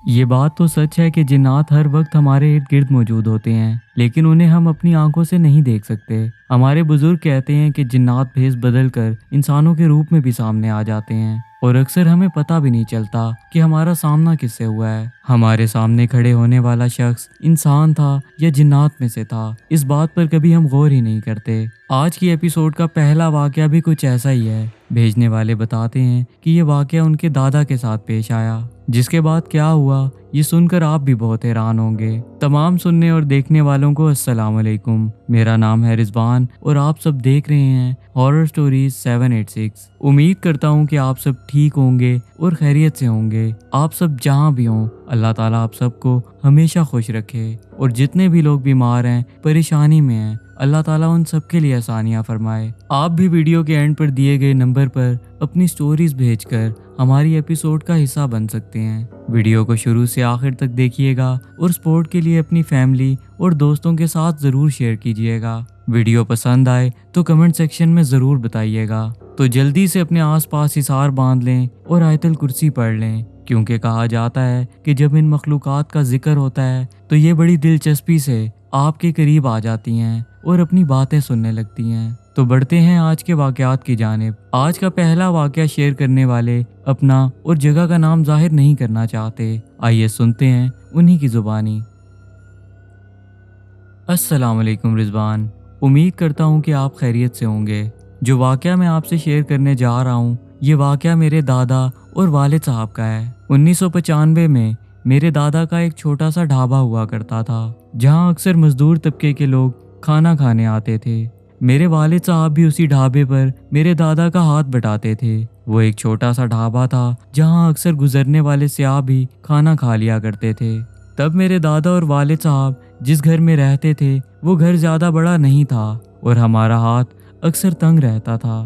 ये बात तो सच है कि जिन्नात हर वक्त हमारे इर्द गिर्द मौजूद होते हैं, लेकिन उन्हें हम अपनी आंखों से नहीं देख सकते। हमारे बुजुर्ग कहते हैं कि जिन्नात भेस बदल कर इंसानों के रूप में भी सामने आ जाते हैं और अक्सर हमें पता भी नहीं चलता कि हमारा सामना किससे हुआ है। हमारे सामने खड़े होने वाला शख्स इंसान था या जिन्नात में से था, इस बात पर कभी हम गौर ही नहीं करते। आज की एपिसोड का पहला वाकया भी कुछ ऐसा ही है। भेजने वाले बताते हैं कि ये वाकया उनके दादा के साथ पेश आया, जिसके बाद क्या हुआ ये सुनकर आप भी बहुत हैरान होंगे। तमाम सुनने और देखने वालों को अस्सलाम वालेकुम। मेरा नाम है रिजवान और आप सब देख रहे हैं हॉरर स्टोरीज 786। उम्मीद करता हूँ कि आप सब ठीक होंगे और खैरियत से होंगे। आप सब जहाँ भी हों, अल्लाह ताला आप सबको हमेशा खुश रखे और जितने भी लोग बीमार हैं, परेशानी में हैं, अल्लाह ताला उन सब के लिए आसानियाँ फरमाए। आप भी वीडियो के एंड पर दिए गए नंबर पर अपनी स्टोरीज भेजकर हमारी एपिसोड का हिस्सा बन सकते हैं। वीडियो को शुरू से आखिर तक देखिएगा और सपोर्ट के लिए अपनी फैमिली और दोस्तों के साथ ज़रूर शेयर कीजिएगा। वीडियो पसंद आए तो कमेंट सेक्शन में ज़रूर बताइएगा। तो जल्दी से अपने आसपास हिसार बांध लें और आयतल कुर्सी पढ़ लें, क्योंकि कहा जाता है कि जब इन मखलूकात का जिक्र होता है तो ये बड़ी दिलचस्पी से आपके करीब आ जाती हैं और अपनी बातें सुनने लगती हैं। तो बढ़ते हैं आज के वाकयात की जानिब। आज का पहला वाकया शेयर करने वाले अपना और जगह का नाम जाहिर नहीं करना चाहते। आइए सुनते हैं उन्हीं की जुबानी। अस्सलाम वालेकुम रिजवान, उम्मीद करता हूँ कि आप खैरियत से होंगे। जो वाकया मैं आपसे शेयर करने जा रहा हूँ, ये वाकया मेरे दादा और वालिद साहब का है। 1995 में मेरे दादा का एक छोटा सा ढाबा हुआ करता था, जहाँ अक्सर मजदूर तबके के लोग खाना खाने आते थे। मेरे वालिद साहब भी उसी ढाबे पर मेरे दादा का हाथ बटाते थे। वो एक छोटा सा ढाबा था जहाँ अक्सर गुजरने वाले सियाह भी खाना खा लिया करते थे। तब मेरे दादा और वालिद साहब जिस घर में रहते थे वो घर ज़्यादा बड़ा नहीं था और हमारा हाथ अक्सर तंग रहता था।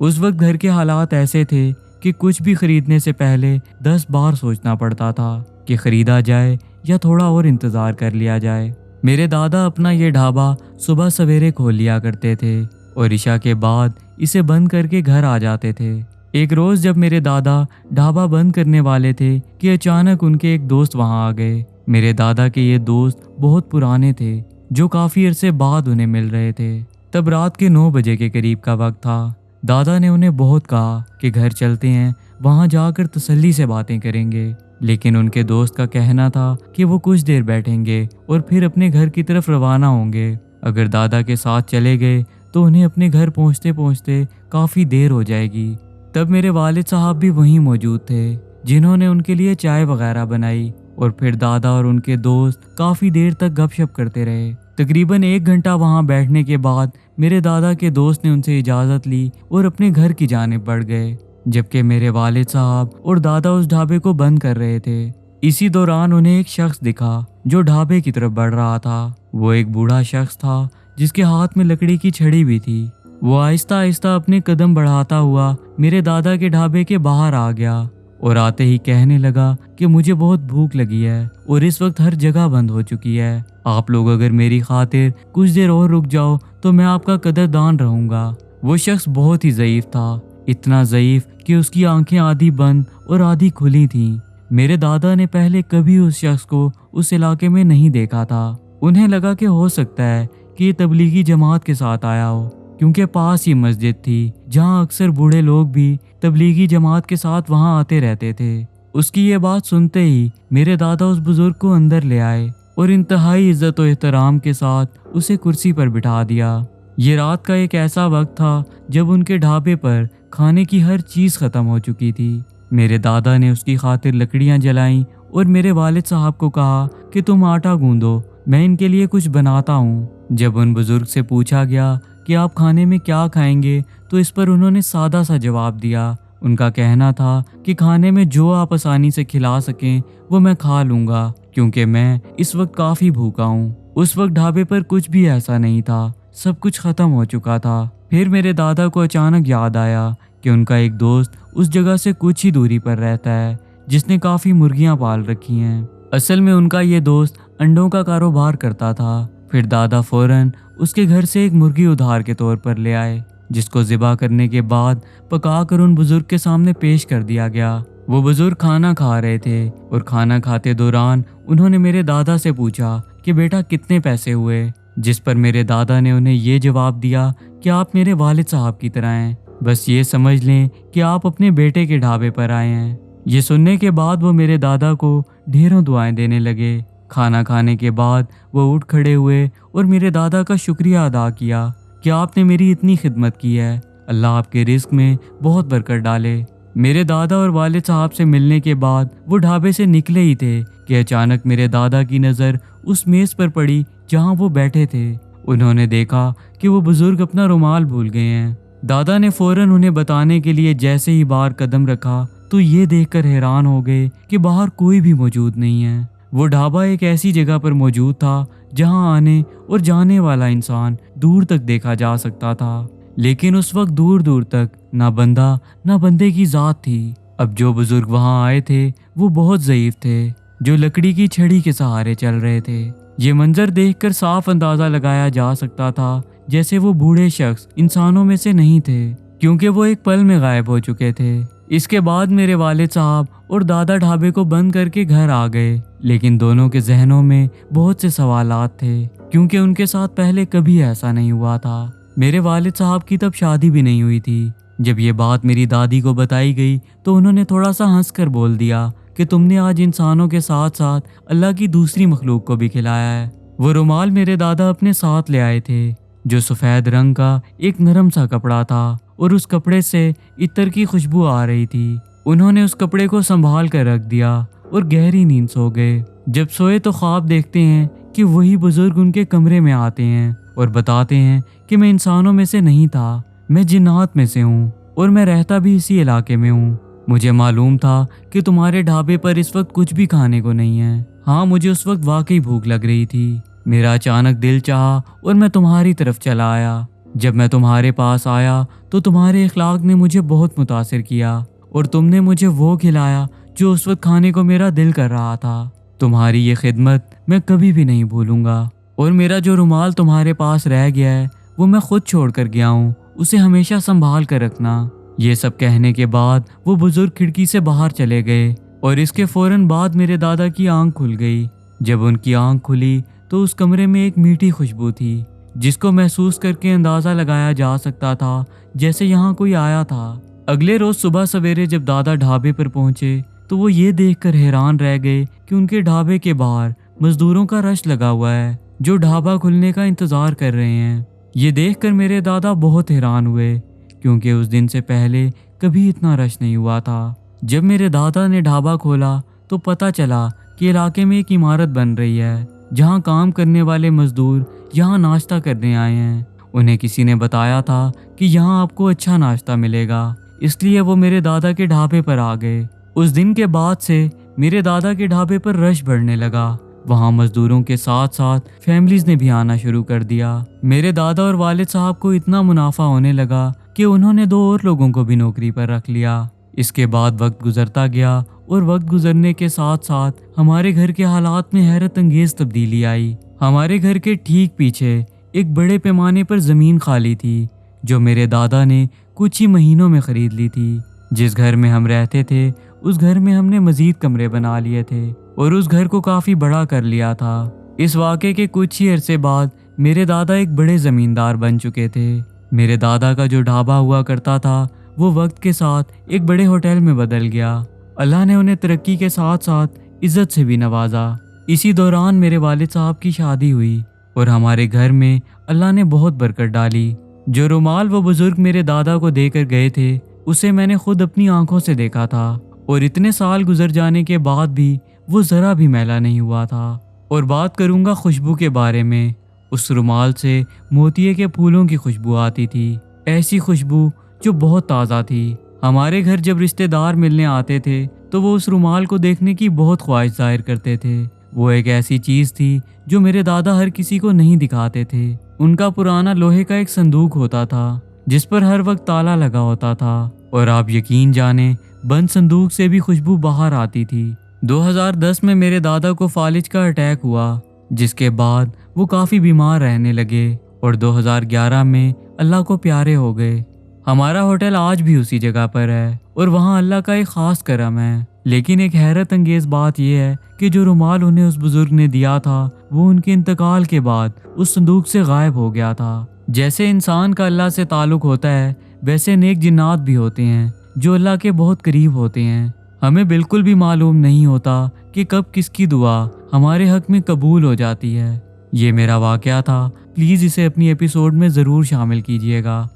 उस वक्त घर के हालात ऐसे थे कि कुछ भी खरीदने से पहले 10 बार सोचना पड़ता था कि खरीदा जाए या थोड़ा और इंतज़ार कर लिया जाए। मेरे दादा अपना ये ढाबा सुबह सवेरे खोल लिया करते थे और इशा के बाद इसे बंद करके घर आ जाते थे। एक रोज़ जब मेरे दादा ढाबा बंद करने वाले थे कि अचानक उनके एक दोस्त वहाँ आ गए। मेरे दादा के ये दोस्त बहुत पुराने थे, जो काफ़ी अरसे बाद उन्हें मिल रहे थे। तब रात के 9 बजे के करीब का वक्त था। दादा ने उन्हें बहुत कहा कि घर चलते हैं, वहाँ जाकर तसल्ली से बातें करेंगे, लेकिन उनके दोस्त का कहना था कि वो कुछ देर बैठेंगे और फिर अपने घर की तरफ रवाना होंगे। अगर दादा के साथ चले गए तो उन्हें अपने घर पहुँचते पहुँचते काफ़ी देर हो जाएगी। तब मेरे वालिद साहब भी वहीं मौजूद थे, जिन्होंने उनके लिए चाय वगैरह बनाई और फिर दादा और उनके दोस्त काफ़ी देर तक गपशप करते रहे। तकरीबन 1 घंटा वहाँ बैठने के बाद मेरे दादा के दोस्त ने उनसे इजाज़त ली और अपने घर की जानिब बढ़ गए, जबकि मेरे वालिद साहब और दादा उस ढाबे को बंद कर रहे थे। इसी दौरान उन्हें एक शख्स दिखा जो ढाबे की तरफ बढ़ रहा था। वो एक बूढ़ा शख्स था जिसके हाथ में लकड़ी की छड़ी भी थी। वो आहिस्ता आहिस्ता अपने कदम बढ़ाता हुआ मेरे दादा के ढाबे के बाहर आ गया और आते ही कहने लगा कि मुझे बहुत भूख लगी है और इस वक्त हर जगह बंद हो चुकी है। आप लोग अगर मेरी खातिर कुछ देर और रुक जाओ तो मैं आपका कदरदान रहूँगा। वो शख्स बहुत ही ज़ईफ़ था, इतना ज़ईफ़ कि उसकी आंखें आधी बंद और आधी खुली थीं। मेरे दादा ने पहले कभी उस शख्स को उस इलाके में नहीं देखा था। उन्हें लगा कि हो सकता है कि ये तबलीगी जमात के साथ आया हो, क्योंकि पास ही मस्जिद थी जहाँ अक्सर बूढ़े लोग भी तबलीगी जमात के साथ वहाँ आते रहते थे। उसकी ये बात सुनते ही मेरे दादा उस बुजुर्ग को अंदर ले आए और इंतहाई इज्जत और एहतराम के साथ उसे कुर्सी पर बिठा दिया। ये रात का एक ऐसा वक्त था जब उनके ढाबे पर खाने की हर चीज़ ख़त्म हो चुकी थी। मेरे दादा ने उसकी खातिर लकड़ियाँ जलाईं और मेरे वालिद साहब को कहा कि तुम आटा गूंदो, मैं इनके लिए कुछ बनाता हूँ। जब उन बुजुर्ग से पूछा गया कि आप खाने में क्या खाएंगे तो इस पर उन्होंने सादा सा जवाब दिया। उनका कहना था कि खाने में जो आप आसानी से खिला सकें वो मैं खा लूँगा, क्योंकि मैं इस वक्त काफ़ी भूखा हूँ। उस वक्त ढाबे पर कुछ भी ऐसा नहीं था, सब कुछ ख़त्म हो चुका था। फिर मेरे दादा को अचानक याद आया कि उनका एक दोस्त उस जगह से कुछ ही दूरी पर रहता है, जिसने काफ़ी मुर्गियाँ पाल रखी हैं। असल में उनका ये दोस्त अंडों का कारोबार करता था। फिर दादा फौरन उसके घर से एक मुर्गी उधार के तौर पर ले आए, जिसको ज़िबा करने के बाद पकाकर उन बुजुर्ग के सामने पेश कर दिया गया। वो बुजुर्ग खाना खा रहे थे और खाना खाते दौरान उन्होंने मेरे दादा से पूछा कि बेटा कितने पैसे हुए, जिस पर मेरे दादा ने उन्हें ये जवाब दिया कि आप मेरे वालिद साहब की तरह हैं, बस ये समझ लें कि आप अपने बेटे के ढाबे पर आए हैं। ये सुनने के बाद वो मेरे दादा को ढेरों दुआएं देने लगे। खाना खाने के बाद वो उठ खड़े हुए और मेरे दादा का शुक्रिया अदा किया कि आपने मेरी इतनी खिदमत की है, अल्लाह आपके रिस्क में बहुत बरकत डाले। मेरे दादा और वालिद साहब से मिलने के बाद वो ढाबे से निकले ही थे कि अचानक मेरे दादा की नज़र उस मेज़ पर पड़ी जहां वो बैठे थे। उन्होंने देखा कि वो बुजुर्ग अपना रुमाल भूल गए हैं। दादा ने फौरन उन्हें बताने के लिए जैसे ही बाहर कदम रखा तो ये देखकर हैरान हो गए कि बाहर कोई भी मौजूद नहीं है। वो ढाबा एक ऐसी जगह पर मौजूद था जहां आने और जाने वाला इंसान दूर तक देखा जा सकता था, लेकिन उस वक्त दूर दूर तक ना बंदा ना बंदे की जात थी। अब जो बुजुर्ग वहां आए थे वो बहुत ज़ईफ थे, जो लकड़ी की छड़ी के सहारे चल रहे थे। ये मंजर देखकर साफ अंदाजा लगाया जा सकता था जैसे वो बूढ़े शख्स इंसानों में से नहीं थे, क्योंकि वो एक पल में गायब हो चुके थे। इसके बाद मेरे वालिद साहब और दादा ढाबे को बंद करके घर आ गए, लेकिन दोनों के जहनों में बहुत से सवालात थे, क्योंकि उनके साथ पहले कभी ऐसा नहीं हुआ था। मेरे वालिद साहब की तब शादी भी नहीं हुई थी। जब ये बात मेरी दादी को बताई गई तो उन्होंने थोड़ा सा हंसकर बोल दिया कि तुमने आज इंसानों के साथ साथ अल्लाह की दूसरी मखलूक को भी खिलाया है। वो रुमाल मेरे दादा अपने साथ ले आए थे, जो सफ़ेद रंग का एक नरम सा कपड़ा था और उस कपड़े से इत्र की खुशबू आ रही थी। उन्होंने उस कपड़े को संभाल कर रख दिया और गहरी नींद सो गए। जब सोए तो ख्वाब देखते हैं कि वही बुजुर्ग उनके कमरे में आते हैं और बताते हैं कि मैं इंसानों में से नहीं था, मैं जिन्नात में से हूँ और मैं रहता भी इसी इलाके में हूँ। मुझे मालूम था कि तुम्हारे ढाबे पर इस वक्त कुछ भी खाने को नहीं है। हाँ, मुझे उस वक्त वाकई भूख लग रही थी। मेरा अचानक दिल चाहा और मैं तुम्हारी तरफ चला आया। जब मैं तुम्हारे पास आया तो तुम्हारे इखलाक ने मुझे बहुत मुतासिर किया और तुमने मुझे वो खिलाया जो उस वक्त खाने को मेरा दिल कर रहा था। तुम्हारी ये खिदमत मैं कभी भी नहीं भूलूंगा। और मेरा जो रुमाल तुम्हारे पास रह गया है वो मैं खुद छोड़ कर गया हूँ, उसे हमेशा संभाल कर रखना। ये सब कहने के बाद वो बुजुर्ग खिड़की से बाहर चले गए और इसके फौरन बाद मेरे दादा की आंख खुल गई। जब उनकी आंख खुली तो उस कमरे में एक मीठी खुशबू थी, जिसको महसूस करके अंदाज़ा लगाया जा सकता था जैसे यहाँ कोई आया था। अगले रोज़ सुबह सवेरे जब दादा ढाबे पर पहुँचे तो वो ये देखकर हैरान रह गए कि उनके ढाबे के बाहर मजदूरों का रश लगा हुआ है, जो ढाबा खुलने का इंतज़ार कर रहे हैं। ये देखकर मेरे दादा बहुत हैरान हुए, क्योंकि उस दिन से पहले कभी इतना रश नहीं हुआ था। जब मेरे दादा ने ढाबा खोला तो पता चला कि इलाके में एक इमारत बन रही है, जहां काम करने वाले मजदूर यहां नाश्ता करने आए हैं। उन्हें किसी ने बताया था कि यहां आपको अच्छा नाश्ता मिलेगा, इसलिए वो मेरे दादा के ढाबे पर आ गए। उस दिन के बाद से मेरे दादा के ढाबे पर रश बढ़ने लगा। वहाँ मजदूरों के साथ साथ फैमिलीज ने भी आना शुरू कर दिया। मेरे दादा और वालिद साहब को इतना मुनाफा होने लगा कि उन्होंने 2 और लोगों को भी नौकरी पर रख लिया। इसके बाद वक्त गुजरता गया और वक्त गुजरने के साथ साथ हमारे घर के हालात में हैरत अंगेज तब्दीली आई। हमारे घर के ठीक पीछे एक बड़े पैमाने पर ज़मीन खाली थी, जो मेरे दादा ने कुछ ही महीनों में ख़रीद ली थी। जिस घर में हम रहते थे उस घर में हमने मज़ीद कमरे बना लिए थे और उस घर को काफ़ी बड़ा कर लिया था। इस वाक़े के कुछ ही अरसे बाद मेरे दादा एक बड़े ज़मींदार बन चुके थे। मेरे दादा का जो ढाबा हुआ करता था वो वक्त के साथ एक बड़े होटल में बदल गया। अल्लाह ने उन्हें तरक्की के साथ साथ इज़्ज़त से भी नवाजा। इसी दौरान मेरे वालिद साहब की शादी हुई और हमारे घर में अल्लाह ने बहुत बरकत डाली। जो रुमाल वो बुजुर्ग मेरे दादा को देकर गए थे उसे मैंने खुद अपनी आंखों से देखा था और इतने साल गुजर जाने के बाद भी वो ज़रा भी मैला नहीं हुआ था। और बात करूँगा खुशबू के बारे में। उस रुमाल से मोतिये के फूलों की खुशबू आती थी, ऐसी खुशबू जो बहुत ताज़ा थी। हमारे घर जब रिश्तेदार मिलने आते थे तो वो उस रुमाल को देखने की बहुत ख्वाहिश जाहिर करते थे। वो एक ऐसी चीज़ थी जो मेरे दादा हर किसी को नहीं दिखाते थे। उनका पुराना लोहे का एक संदूक होता था जिस पर हर वक्त ताला लगा होता था और आप यकीन जाने बंद संदूक से भी खुशबू बाहर आती थी। 2010 में मेरे दादा को फालिज का अटैक हुआ, जिसके बाद वो काफ़ी बीमार रहने लगे और 2011 में अल्लाह को प्यारे हो गए। हमारा होटल आज भी उसी जगह पर है और वहाँ अल्लाह का एक खास करम है। लेकिन एक हैरत अंगेज बात यह है कि जो रुमाल उन्हें उस बुजुर्ग ने दिया था वो उनके इंतकाल के बाद उस संदूक से गायब हो गया था। जैसे इंसान का अल्लाह से ताल्लुक होता है वैसे नेक जिन्नात भी होते हैं जो अल्लाह के बहुत करीब होते हैं। हमें बिल्कुल भी मालूम नहीं होता कि कब किसकी दुआ हमारे हक में कबूल हो जाती है। ये मेरा वाकया था, प्लीज़ इसे अपनी एपिसोड में ज़रूर शामिल कीजिएगा।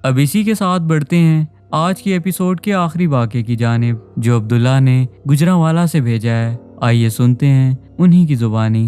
अब इसी के साथ बढ़ते हैं आज की एपिसोड के आखिरी वाक़े की जानिब जो अब्दुल्ला ने गुजरांवाला से भेजा है। आइए सुनते हैं उन्हीं की ज़ुबानी।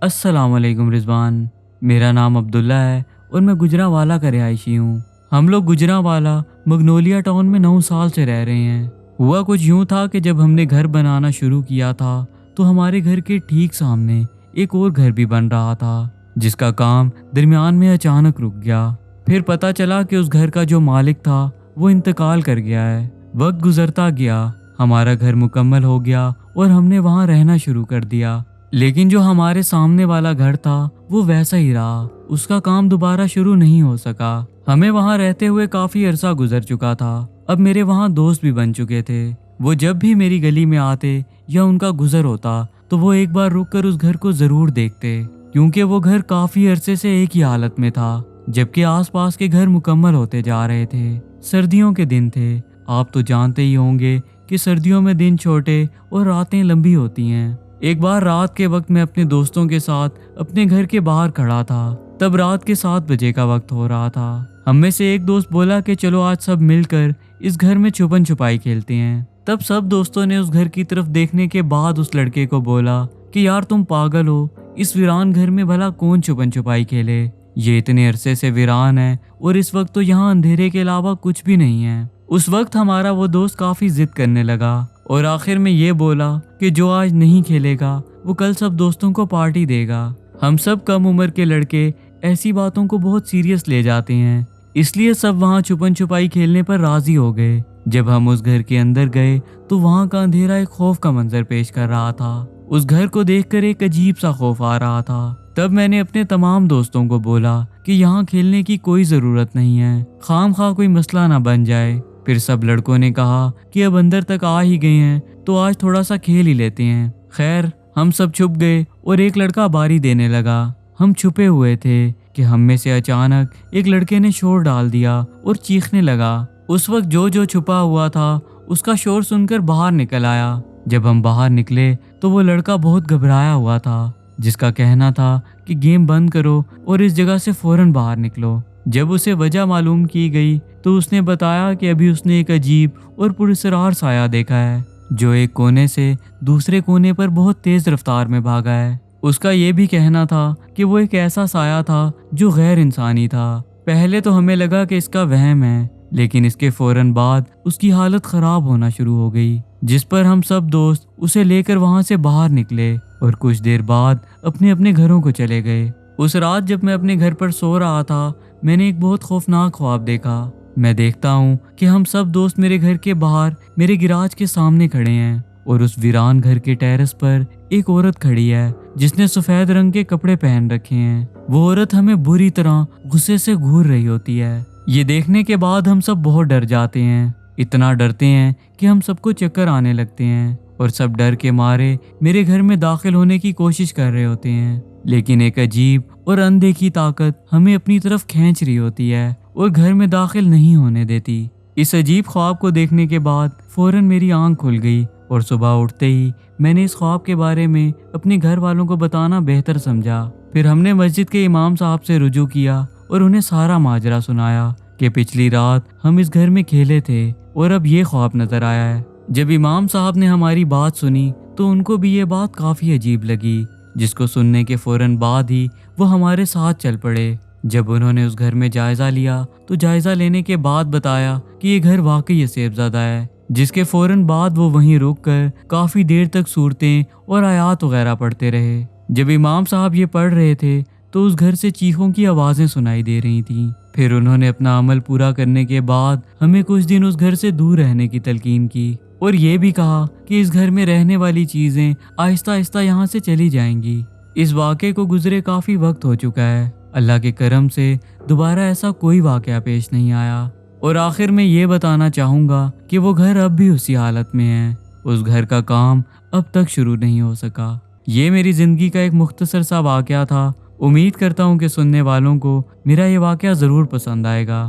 अस्सलाम वालेकुम रिजवान, मेरा नाम अब्दुल्ला है और मैं गुजरांवाला का रिहायशी हूँ। हम लोग गुजरांवाला मगनोलिया टाउन में 9 साल से रह रहे हैं। हुआ कुछ यूँ था कि जब हमने घर बनाना शुरू किया था तो हमारे घर के ठीक सामने एक और घर भी बन रहा था जिसका काम दरमियान में अचानक रुक गया। फिर पता चला कि उस घर का जो मालिक था वो इंतकाल कर गया है। वक्त गुजरता गया, हमारा घर मुकम्मल हो गया और हमने वहाँ रहना शुरू कर दिया। लेकिन जो हमारे सामने वाला घर था वो वैसा ही रहा, उसका काम दोबारा शुरू नहीं हो सका। हमें वहाँ रहते हुए काफ़ी अरसा गुजर चुका था। अब मेरे वहाँ दोस्त भी बन चुके थे। वो जब भी मेरी गली में आते या उनका गुजर होता तो वो एक बार रुक कर उस घर को ज़रूर देखते, क्योंकि वो घर काफ़ी अरसे से एक ही हालत में था जबकि आसपास के घर मुकम्मल होते जा रहे थे। सर्दियों के दिन थे, आप तो जानते ही होंगे कि सर्दियों में दिन छोटे और रातें लंबी होती हैं। एक बार रात के वक्त मैं अपने दोस्तों के साथ अपने घर के बाहर खड़ा था। तब रात के 7 बजे का वक्त हो रहा था। हम में से एक दोस्त बोला कि चलो आज सब मिलकर इस घर में छुपन छुपाई खेलते हैं। तब सब दोस्तों ने उस घर की तरफ देखने के बाद उस लड़के को बोला कि यार तुम पागल हो, इस वीरान घर में भला कौन छुपन छुपाई खेले, ये इतने अरसे से वीरान है और इस वक्त तो यहाँ अंधेरे के अलावा कुछ भी नहीं है। उस वक्त हमारा वो दोस्त काफी जिद करने लगा और आखिर में ये बोला कि जो आज नहीं खेलेगा वो कल सब दोस्तों को पार्टी देगा। हम सब कम उम्र के लड़के ऐसी बातों को बहुत सीरियस ले जाते हैं, इसलिए सब वहाँ छुपन छुपाई खेलने पर राजी हो गए। जब हम उस घर के अंदर गए तो वहाँ का अंधेरा एक खौफ का मंजर पेश कर रहा था। उस घर को देखकर एक अजीब सा खौफ आ रहा था। तब मैंने अपने तमाम दोस्तों को बोला कि यहाँ खेलने की कोई ज़रूरत नहीं है, खामखा कोई मसला ना बन जाए। फिर सब लड़कों ने कहा कि अब अंदर तक आ ही गए हैं तो आज थोड़ा सा खेल ही लेते हैं। खैर हम सब छुप गए और एक लड़का बारी देने लगा। हम छुपे हुए थे कि हम में से अचानक एक लड़के ने शोर डाल दिया और चीखने लगा। उस वक्त जो छुपा हुआ था उसका शोर सुनकर बाहर निकल आया। जब हम बाहर निकले तो वो लड़का बहुत घबराया हुआ था, जिसका कहना था कि गेम बंद करो और इस जगह से फौरन बाहर निकलो। जब उसे वजह मालूम की गई तो उसने बताया कि अभी उसने एक अजीब और पुरस्कार साया देखा है जो एक कोने से दूसरे कोने पर बहुत तेज रफ्तार में भागा है। उसका ये भी कहना था कि वो एक ऐसा साया था जो गैर इंसानी था। पहले तो हमें लगा कि इसका वहम है, लेकिन इसके फौरन बाद उसकी हालत खराब होना शुरू हो गई, जिस पर हम सब दोस्त उसे लेकर वहां से बाहर निकले और कुछ देर बाद अपने अपने घरों को चले गए। उस रात जब मैं अपने घर पर सो रहा था मैंने एक बहुत खौफनाक ख्वाब देखा। मैं देखता हूँ कि हम सब दोस्त मेरे घर के बाहर मेरे गिराज के सामने खड़े हैं और उस वीरान घर के टेरेस पर एक औरत खड़ी है जिसने सफेद रंग के कपड़े पहन रखे हैं। वो औरत हमें बुरी तरह गुस्से से घूर रही होती है। ये देखने के बाद हम सब बहुत डर जाते हैं, इतना डरते हैं कि हम सबको चक्कर आने लगते हैं और सब डर के मारे मेरे घर में दाखिल होने की कोशिश कर रहे होते हैं। लेकिन एक अजीब और अनदेखी ताकत हमें अपनी तरफ खींच रही होती है और घर में दाखिल नहीं होने देती। इस अजीब ख्वाब को देखने के बाद फौरन मेरी आंख खुल गई और सुबह उठते ही मैंने इस ख्वाब के बारे में अपने घर वालों को बताना बेहतर समझा। फिर हमने मस्जिद के इमाम साहब से रुजू किया और उन्हें सारा माजरा सुनाया कि पिछली रात हम इस घर में खेले थे और अब ये ख्वाब नजर आया है। जब इमाम साहब ने हमारी बात सुनी तो उनको भी ये बात काफ़ी अजीब लगी, जिसको सुनने के फौरन बाद ही वो हमारे साथ चल पड़े। जब उन्होंने उस घर में जायज़ा लिया तो जायज़ा लेने के बाद बताया कि ये घर वाकई सेबज़दा है, जिसके फौरन बाद वो वहीं रुक कर काफ़ी देर तक सूरतें और आयात वगैरह पढ़ते रहे। जब इमाम साहब ये पढ़ रहे थे तो उस घर से चीखों की आवाज़ें सुनाई दे रही थीं। फिर उन्होंने अपना अमल पूरा करने के बाद हमें कुछ दिन उस घर से दूर रहने की तलकीन की और ये भी कहा कि इस घर में रहने वाली चीज़ें आहिस्ता आहिस्ता यहाँ से चली जाएंगी। इस वाक़े को गुजरे काफ़ी वक्त हो चुका है अल्लाह के करम से दोबारा ऐसा कोई वाकया पेश नहीं आया। और आखिर में ये बताना चाहूँगा कि वो घर अब भी उसी हालत में है। उस घर का काम अब तक शुरू नहीं हो सका। ये मेरी ज़िंदगी का एक मुख्तसर सा वाकया था। उम्मीद करता हूँ कि सुनने वालों को मेरा ये वाकया ज़रूर पसंद आएगा।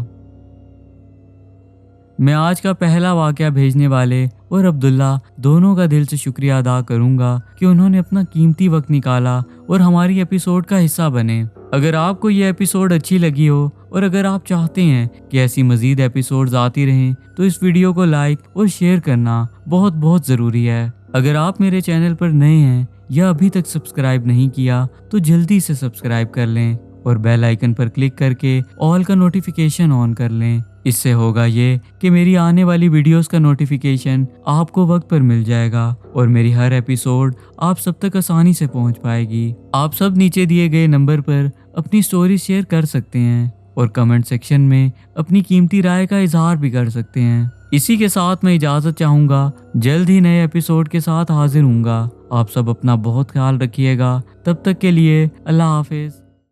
मैं आज का पहला वाकया भेजने वाले और अब्दुल्ला दोनों का दिल से शुक्रिया अदा करूंगा कि उन्होंने अपना कीमती वक्त निकाला और हमारी एपिसोड का हिस्सा बने। अगर आपको ये एपिसोड अच्छी लगी हो और अगर आप चाहते हैं कि ऐसी मज़ीद एपिसोड्स आती रहें तो इस वीडियो को लाइक और शेयर करना बहुत बहुत ज़रूरी है। अगर आप मेरे चैनल पर नए हैं या अभी तक सब्सक्राइब नहीं किया तो जल्दी से सब्सक्राइब कर लें और बेल आइकन पर क्लिक करके ऑल का नोटिफिकेशन ऑन कर लें। इससे होगा ये कि मेरी आने वाली वीडियोस का नोटिफिकेशन आपको वक्त पर मिल जाएगा और मेरी हर एपिसोड आप सब तक आसानी से पहुंच पाएगी। आप सब नीचे दिए गए नंबर पर अपनी स्टोरी शेयर कर सकते हैं और कमेंट सेक्शन में अपनी कीमती राय का इजहार भी कर सकते हैं। इसी के साथ मैं इजाज़त चाहूँगा। जल्द ही नए एपिसोड के साथ हाजिर हूँगा। आप सब अपना बहुत ख्याल रखिएगा। तब तक के लिए अल्लाह हाफिज़।